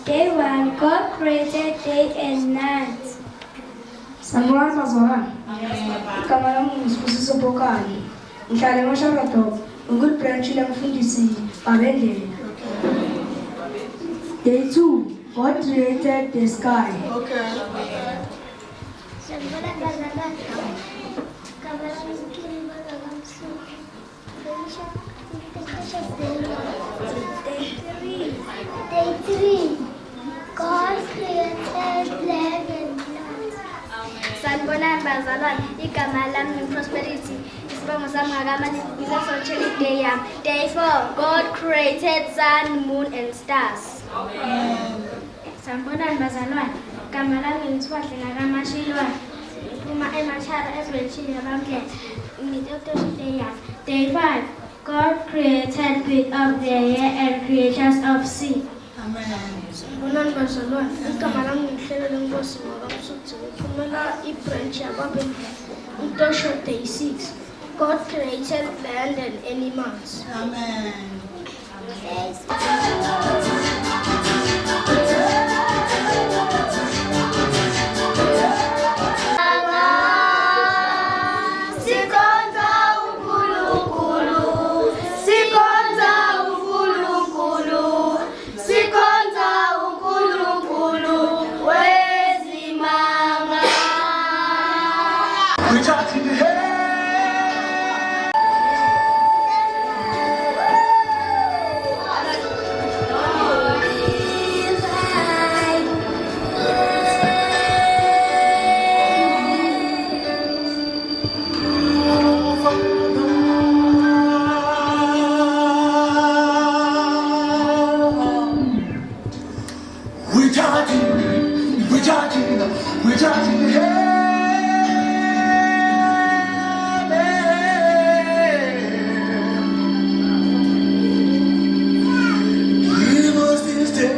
Day one, God created day and night. Sanibona bazalwane. Igama lami ngiSibusiso Bokani. Ngihlala eMasharato. Ngulibranch lemfundisi Babendlela. Day 2, God created the sky. Okay. Sanibona bazalwane. Igama lami ngiKiriba Lagamsu. Day 3, God created land and light. Sanibona bazalwane, igama lami ngiProsperity. Isibongo sami ngakamani ngisasochela day yami. Day 4, God created sun, moon and stars. Sanibona bazalwane, igama lami ngiSibahle ngakamashilwane. Ngiphuma eMashara ezwenshini yabamkele. Ngitotosha day yami. Day 5, God created fish of the air and creatures of sea. Sanibonani bazalwane, igama lami ngiHlelo Nkosi Makamsuthu. Ngiphumela ibranch yaBabendlela. Ngitosho day 6. God created land and animals. Amen. We're talking heaven. Give us this day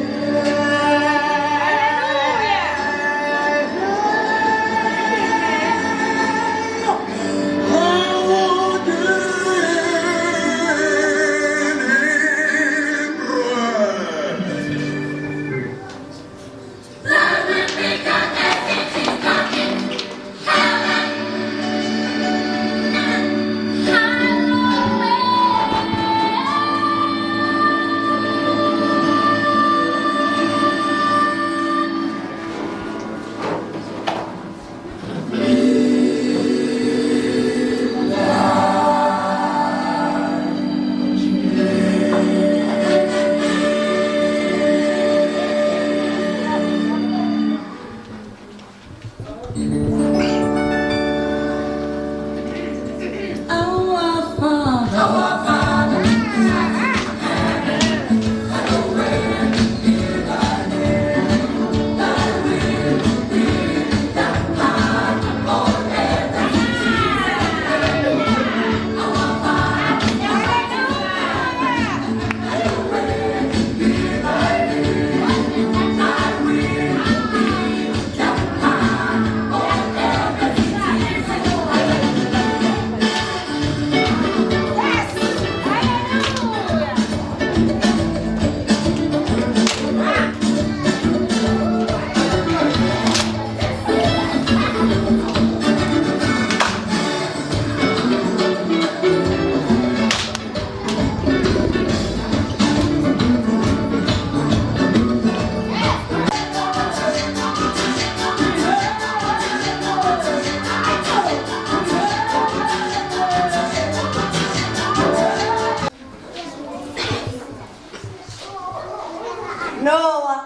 Noah.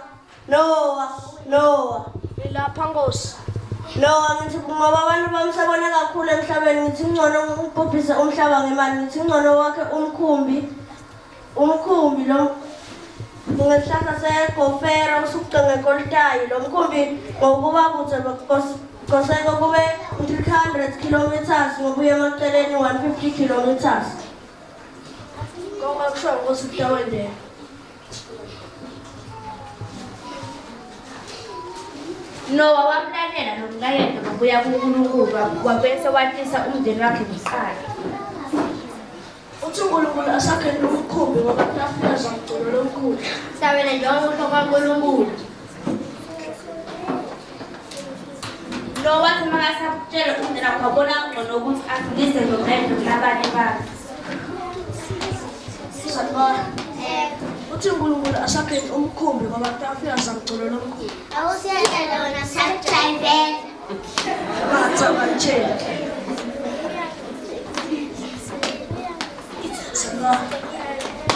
Ilapha Nkosi. Noah ngithi ngoba abantu bamsabona kakhulu emhlabeni ngithi ngcono ukubhubhisa umhlaba ngemali ngithi ngcono wakhe umkhumbi lo ngesihlahla segofera usukucenge ekoltayi lo mkhumbi ngokuba bude koseko kube 300 kilometers ngobuye emaceleni 150 kilometers. Konke kusho Nkosi Tawendela. Noah wamlalela nomlayelo ngokuya kuNkulunkulu wabese watisa umndeni wakhe ngesala. Uthi uNkulunkulu asakhele umkhumbi ngoba afika zamculo lomkhulu. Sabele njengoba kusho kwaNkulunkulu. Noah wathi makasatshela umndeni wakhe wabona ngcono ukuthi adlulise lo mendo kulabanye bakhe. Uthi uNkulunkulu asakhele umkhumbi ngoba afika zamculo lomkhulu. Awusiyakela wona sakujayivela. Bathabatshela.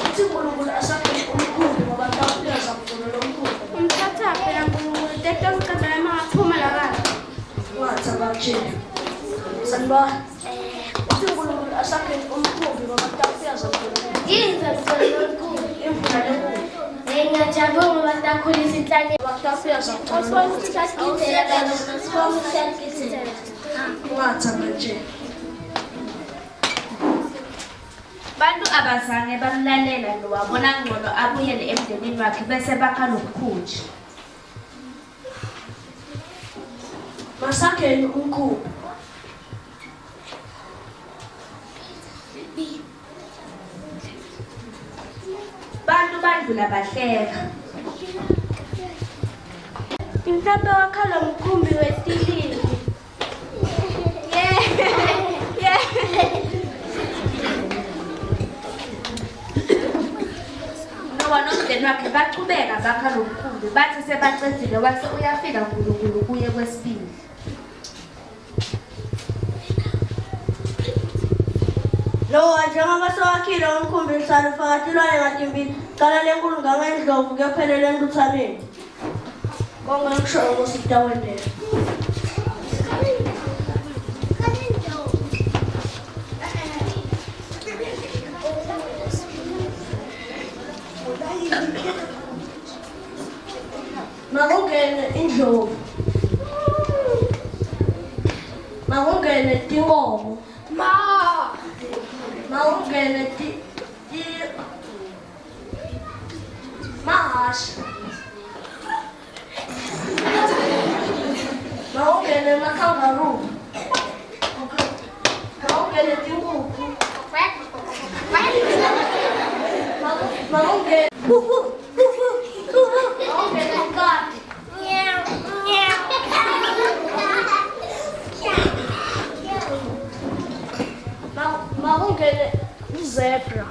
Uthi uNkulunkulu asakhele umkhumbi ngoba afika zamculo lomkhulu. Umthatha phela uNkulunkulu tete uqedela maphuma la baba. Bathabatshela. Sanba. Uthi uNkulunkulu asakhele umkhumbi ngoba afika zamculo lomkhulu. Yini zamculo lomkhulu? Imvula lenkulu. Ngiyajabula ngoba sakhulisa inhlanye. Afika zamculo Sibona lomkhulu. ukuthi sasigidela baba. Sibona ukuthi sasigidela. Bathabatshela. Bantu abazange bamlalela nowabona ngcono abuyele emndenini wakhe bese bakha nokukhunja. Masakhele umkhumbi. Bantu bandlula bahleka. Mhlawumbe wakhala umkhumbi wetilili. Noah nomndeni wakhe bachubeka bakha lo mkhumbi bathi sebacedzile wase uyafika uNkulunkulu kuye kwesibili. Noah njengoba sewakhile umkhumbi hlala ufaka tilwane ngatimbili cala lenkulu ngangendlovu kuyophelela entuthaneni. Konke kusho Nkosi Tawendela. Makungene indlovu. Makungene tinkomo. Makungene mahashe. Makungene amakangaroo. Makungene tinkukhu. Makungene inkati. Makungene izebra.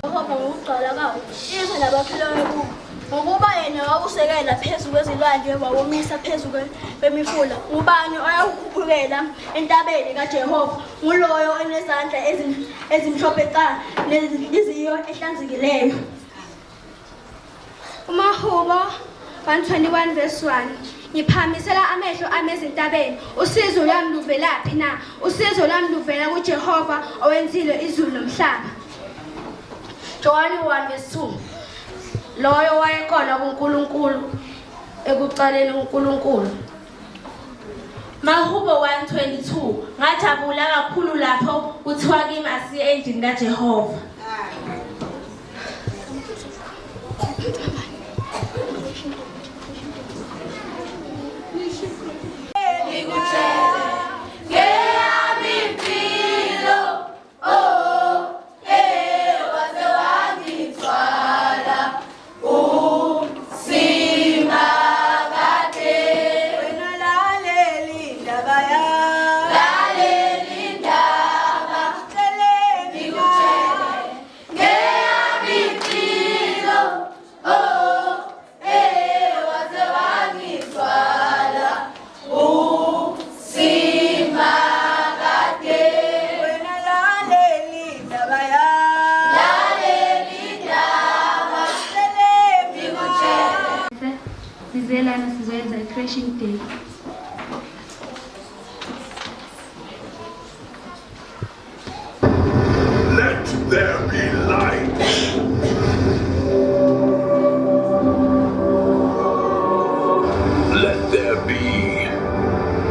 Ngoba ngokugcwala kawo izwe nabaphilayo kubo ngokuba yena wawusekela phezu kwezilwandle wawomisa phezu kwemifula. Ubani oyawukhuphukela entabeni kaJehova? Nguloyo onezandla ezimhlophe ca nezinhliziyo ehlanzekileyo. Umahubo 121 verse 1. Ngiphamisela amehlo ami ezintabeni. Usizo lwami luvelaphi na? Usizo lwami luvela kuJehova owenzile izulu nomhlaba. John 1 verse 2. Loyo wayekhona kuNkulunkulu ekuqaleni uNkulunkulu. Mahubo 122 ngajabula kakhulu lapho kuthiwa kimi asiye endlini kaJehova. Creation Day. Let there be light. Let there be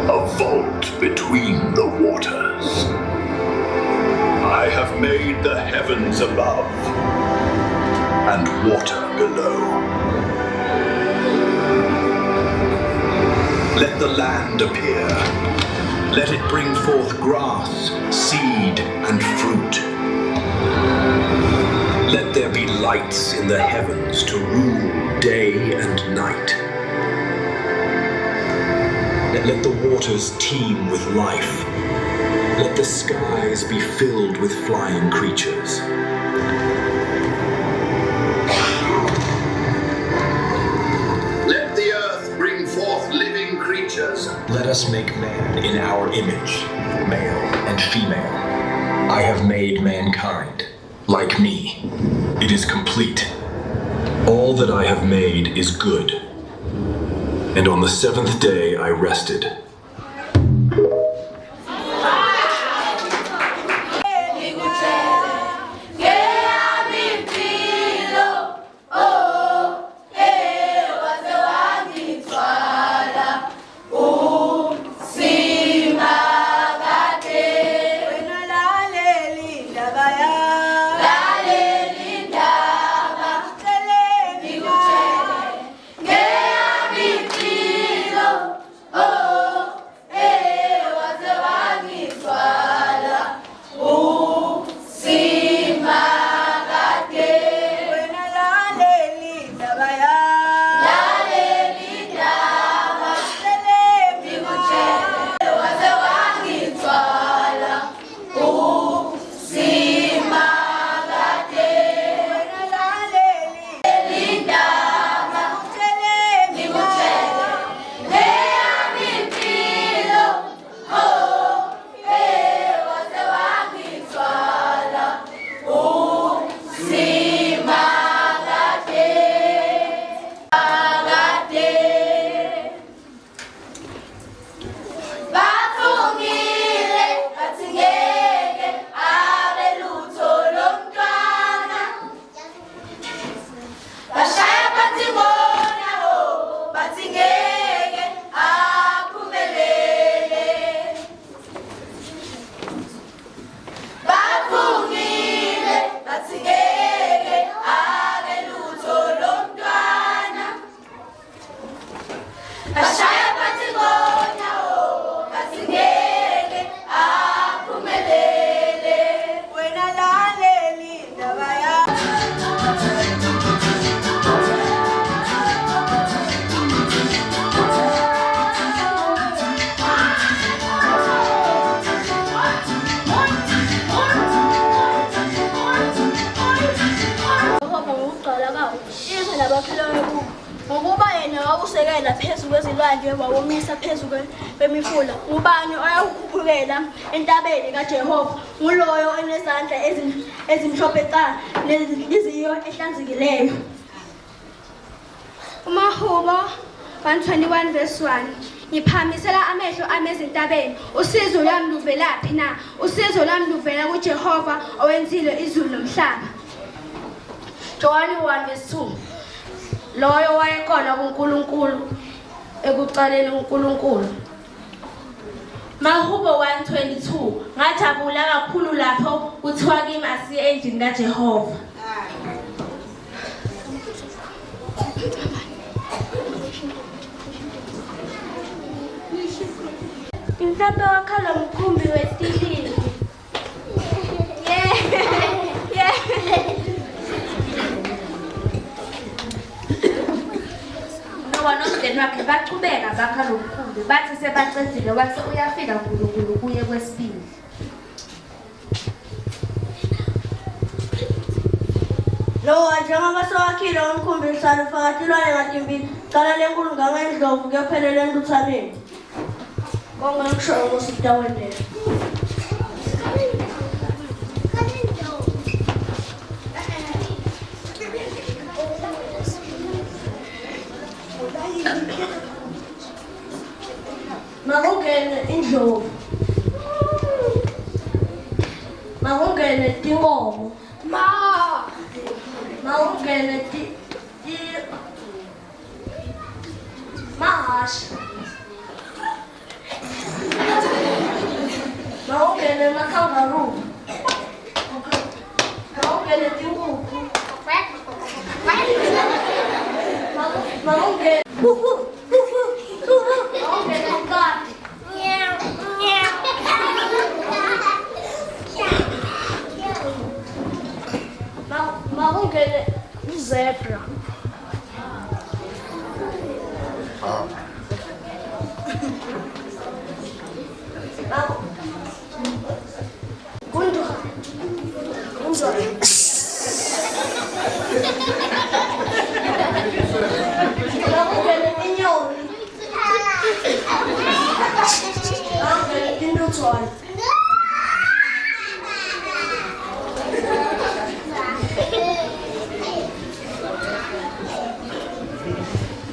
a vault between the waters. I have made the heavens above and water below. Let the land appear. Let it bring forth grass, seed, and fruit. Let there be lights in the heavens to rule day and night. Let the waters teem with life. Let the skies be filled with flying creatures. Let the earth bring forth living creatures. Let us make man in our image, male and female. I have made mankind like me. It is complete. All that I have made is good. And on the seventh day I rested. Ngokuba yena wakusekela phezu kwezilwandle wawomisa phezu kwemifula. Ubani oyakukhuphukela entabeni kaJehova? Nguloyo onezandla ezimhlophe ca nenhliziyo ehlanzekileyo. UMahubo 121 verse 1. Ngiphamisela amehlo ami ezintabeni. Usizo lwami luvelaphi na? Usizo lwami luvela kuJehova owenzile izulu nomhlaba. John 1 verse 2. Loyo wayekhona kuNkulunkulu ekuqaleni uNkulunkulu. Mahubo 122. Ngajabula kakhulu lapho kuthiwa kimi asiye endlini kaJehova. Mhlawumbe wakhala umkhumbi westilili. Nomndeni wakhe baqhubeka bakha lo mkhumbi bathi sebaqedile wathi uyafika uNkulunkulu kuye kwesibili. Nowa njengoba sewakhile umkhumbi lisalufaka tilwane ngatimbili cala lenkulu ngangendlovu kuyophelela entuthaneni. Konke ngishoyo kusitawendela. Makungene indlovu. Makungene tinkomo. Makungene mahashe. Makungene makangaroo. Makungene tinkukhu. Makungene ikati. Makungene izebra. Makungene inyoni. Makungene tintuthwane.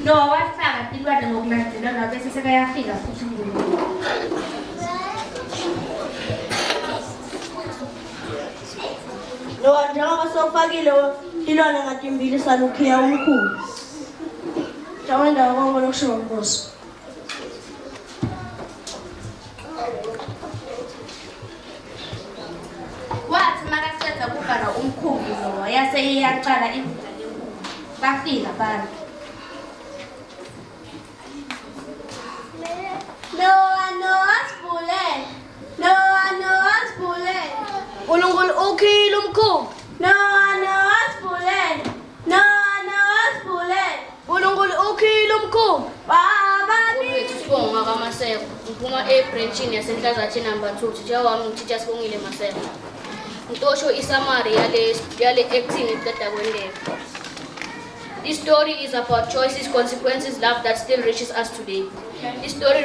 No, wafaka tilwane ngokulandelana bese sekayafika futhi umuntu. Lo njengoba sofakile ilwane ngatimbili salukhiya umkhulu. Jawenda konke lokusho Nkosi. Wathi makaqeda kubhala umkhumbi lo yase iyaqala imvula lenkulu. Bafika abantu. uNkulunkulu ukhile umkhumbi. uNkulunkulu ukhile umkhumbi. Sibonga kaMaseko. Ngiphuma ebranchini yasenhlazathi number 2. Teacher wami ngithicha Sibongile Maseko. Ngitosho isummary yale acting iqeda kwendeka. This story is about choices, consequences, love that still reaches us today. This story